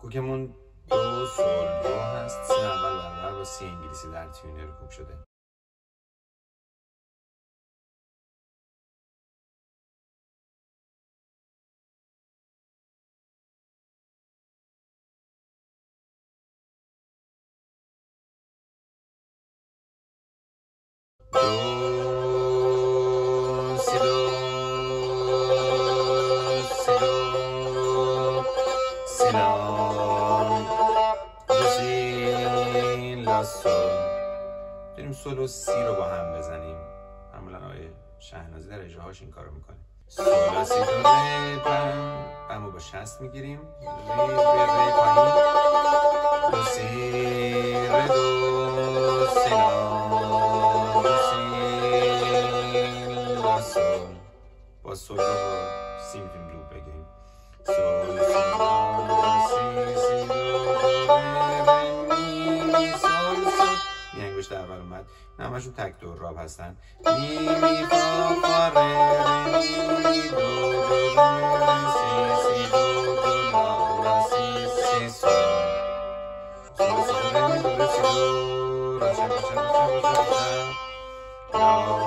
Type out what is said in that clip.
کوکمون دو سول دو هست. سی اول برابر با سی انگلیسی در تیونر کوک شده. دو سی دو سی دو سی لا دو سی لا سول. بریم سول و سی رو با هم بزنیم. معمولا آقای شهنازی در اجراهاش این کارو میکنه. سول لا سی دو ری بم بم رو با شست میگیریم. ری ری ری پایین. دو سی ری دو سی لا سول. با سول رو با سی میتونیم دوب بگیریم. سول سی سی سی دو می سول سول. می انگشت اول اومد. این همشون تک دو راب هستن. می می فا فا ره می دو دو ره سی سی دو دو لا لا سی سی سول. سول سی دو ره می دو ره سی دو را شا را شا را شا را شا لا